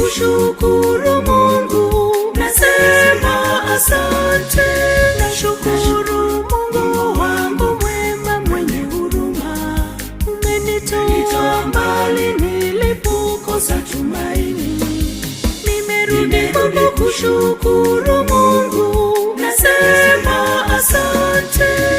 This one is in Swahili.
kukushukuru Mungu, nasema asante. Nashukuru Mungu wangu mwema, mwenye huruma, umenitoa mbali nilipokosa tumaini. Nimerudi kukushukuru Mungu, nasema asante.